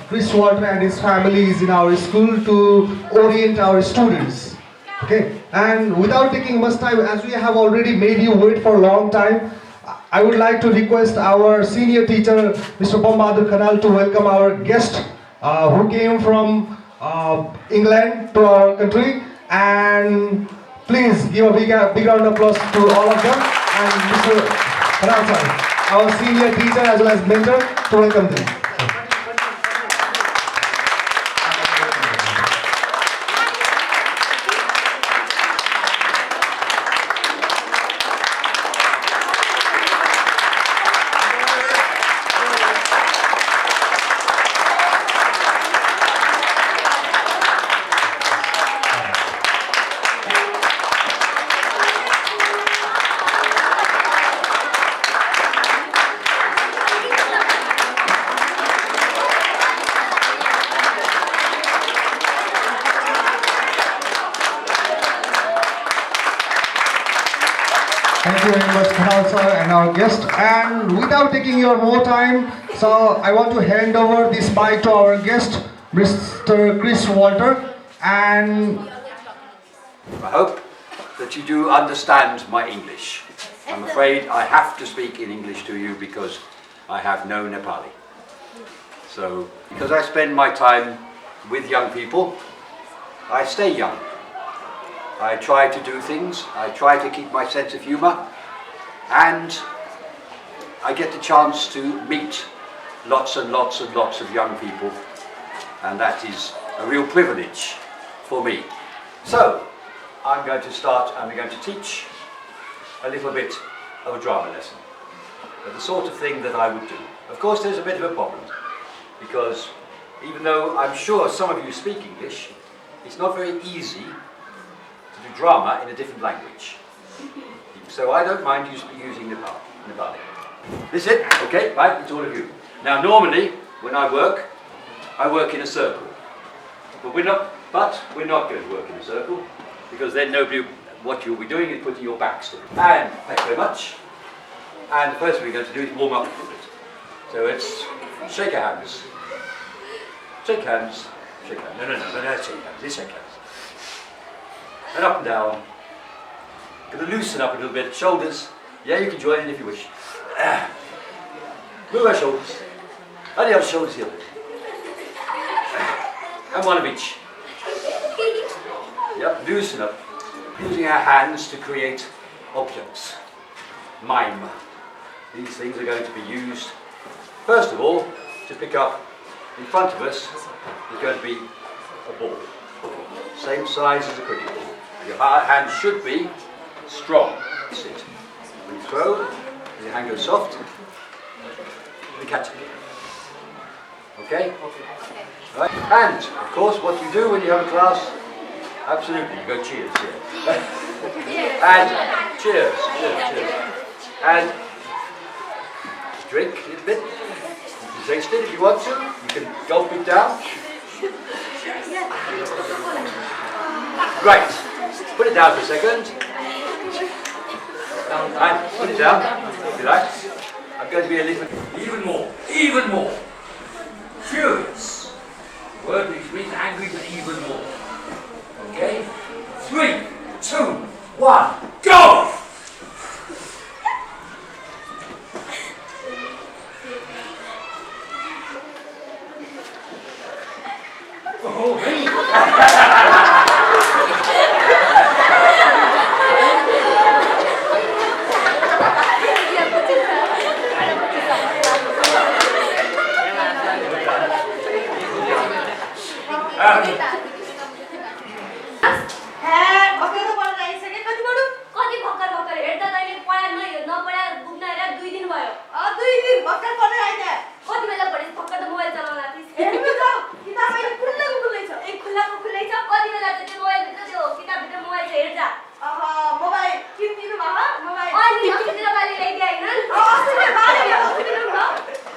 Chris Walter and his family is in our school to orient our students. Okay, and without taking much time, as we have already made you wait for a long time, I would like to request our senior teacher, Mr. Bombadur Khanal, to welcome our guest who came from England to our country. And please give a big round of applause to all of them. And Mr. Khanal, sir, our senior teacher as well as mentor, to welcome them. Thank you very much, Khanal sir, and our guest. And without taking your more time, so I want to hand over this mic to our guest, Mr. Chris Walter. And I hope that you do understand my English. I'm afraid I have to speak in English to you because I have no Nepali. So, because I spend my time with young people, I stay young. I try to do things, I try to keep my sense of humour, and I get the chance to meet lots and lots and lots of young people, and that is a real privilege for me. So, I'm going to start and we're going to teach a little bit of a drama lesson, the sort of thing that I would do. Of course, there's a bit of a problem, because even though I'm sure some of you speak English, it's not very easy to do drama in a different language. So I don't mind using Nepali. This is it? Okay, right, it's all of you. Now normally, when I work in a circle. But we're not going to work in a circle, because then what you'll be doing is putting your backs to it. And, thank you very much. And the first thing we're going to do is warm up a little bit. So let's shake our hands. Shake hands. Shake hands. No, let's shake hands. Let's shake hands. And up and down. Going to loosen up a little bit. Shoulders. Yeah, you can join in if you wish. Move our shoulders. And the other shoulders here. And one of each. Yep, loosen up. Using our hands to create objects. Mime. These things are going to be used, first of all, to pick up in front of us is going to be a ball. Same size as a cricket ball. Your hand should be strong. That's it. When you throw, your hand goes soft, you catch it. Okay? Right. And, of course, what you do when you have a class, absolutely, you go cheers here. And cheers. And drink a little bit. You can taste it if you want to. You can gulp it down. Right. Put it down for a second. And put it down, if you like. I'm going to be a little even more furious. The word which means angry, but even more. Okay? 3, 2, 1, go! Oh, me!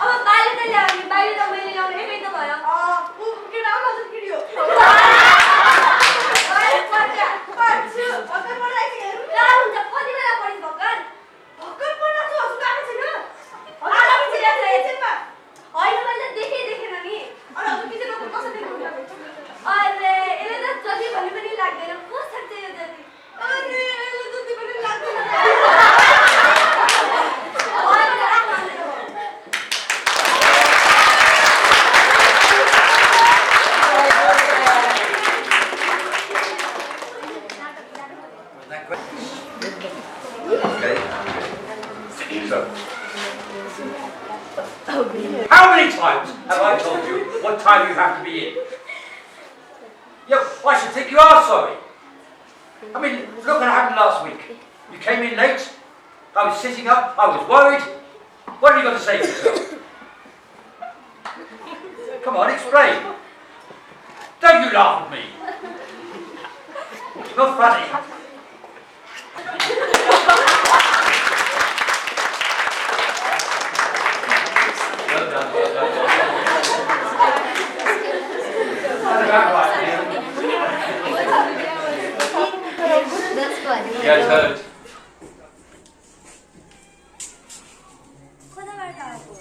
अब बाहिर त ल्याउने बाहिर त मैले ल्याउने एकै त भयो के नाम हजुर किडियो told you what time you have to be in. Yeah, I should think you are sorry. I mean, look what happened last week. You came in late, I was sitting up, I was worried. What have you got to say for yourself? Come on, explain. Don't you laugh at me. It's not funny. Well done, well done, well done. That's about right, yeah. That's funny. Yeah, heard. कताबाट आएको?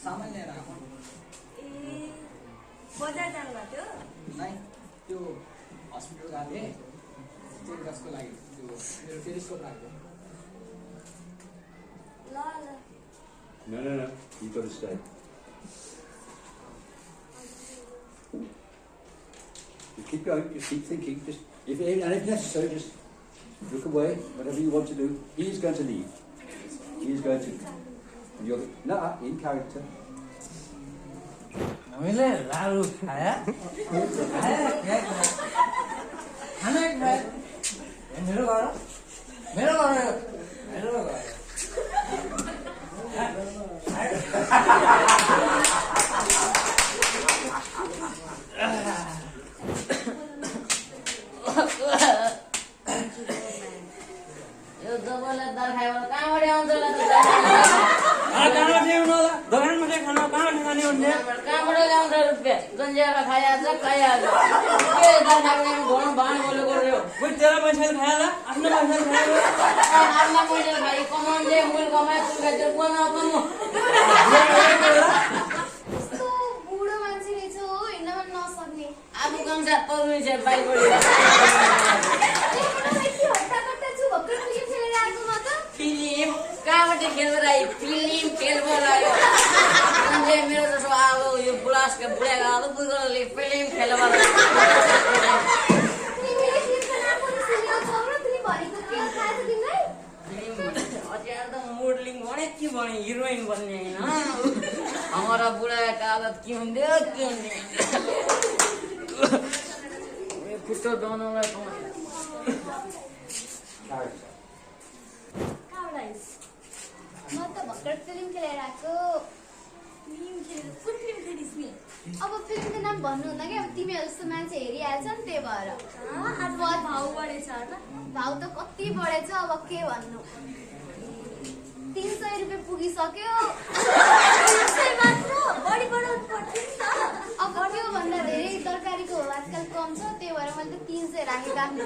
सामान लिएर आएको ए बजार जानुभएको थियो? नाइ त्यो हस्पिटल गएको थिएँ चेक गर्नको लागि त्यो मेरो टेलिस्कोप राखेको ल ल No, no, no. You've got to stay. You keep going, just keep thinking. Just and if necessary, just look away. Whatever you want to do. He is going to leave. He is going to. And you're in character. मैले लाडु खाया खाना खाया मेरो घर यो जबरलाई दाल खायो भने कहाँबाट आउँछ होला त कहाँबाट ल्याउनु होला दोकानमा चाहिँ खाना कहाँबाट खाने हुने कहाँबाट ल्याउँछ रुपियाँ जन्जिएर खाइहाल्छ के दाल खायो भने घरमा भाँड बोलेको रह्यो कोही तेरो पैसाले खायो आफ्नो पैसाले खायो आफ्ना पैसा खाइ कमाउँदै मुल कमाइ कुल खाइ त्यो कमाउ कस्तो बुढो मान्छे रहेछ हो हिँड्न पनि नसक्ने आफू कम्सा पौडी छ बाइकबाट फिल्म कहाँबाट खेल्नु आयो फिल्म खेल्नु आयो मेरो जस्तो अब यो बुढासको बुढाको आलो बुढोले फिल्म खेल्नु अचार त मोडलिङ भने के भने हिरोइन बन्ने होइन हमारा बुढाको आदत के हुन्थ्यो के हुन्थ्यो खुट्टो बनाउनलाई म त भर्खर फिल्म खेलेर आएको कुन फिल्म खेलिस् नि अब फिल्मको नाम भन्नु हुँदा कि अब तिमीहरू जस्तो मान्छे हेरिहाल्छ नि त्यही भएर आज भाउ बढेछ भाउ त कति बढेछ अब के भन्नु 300 रुपियाँ पुगिसक्यो बढी बढाउनु पर्छ नि त अब त्यो भन्दा धेरै तरकारीको आजकल कम छ त्यही भएर मैले त 300 राखेँ राख्नु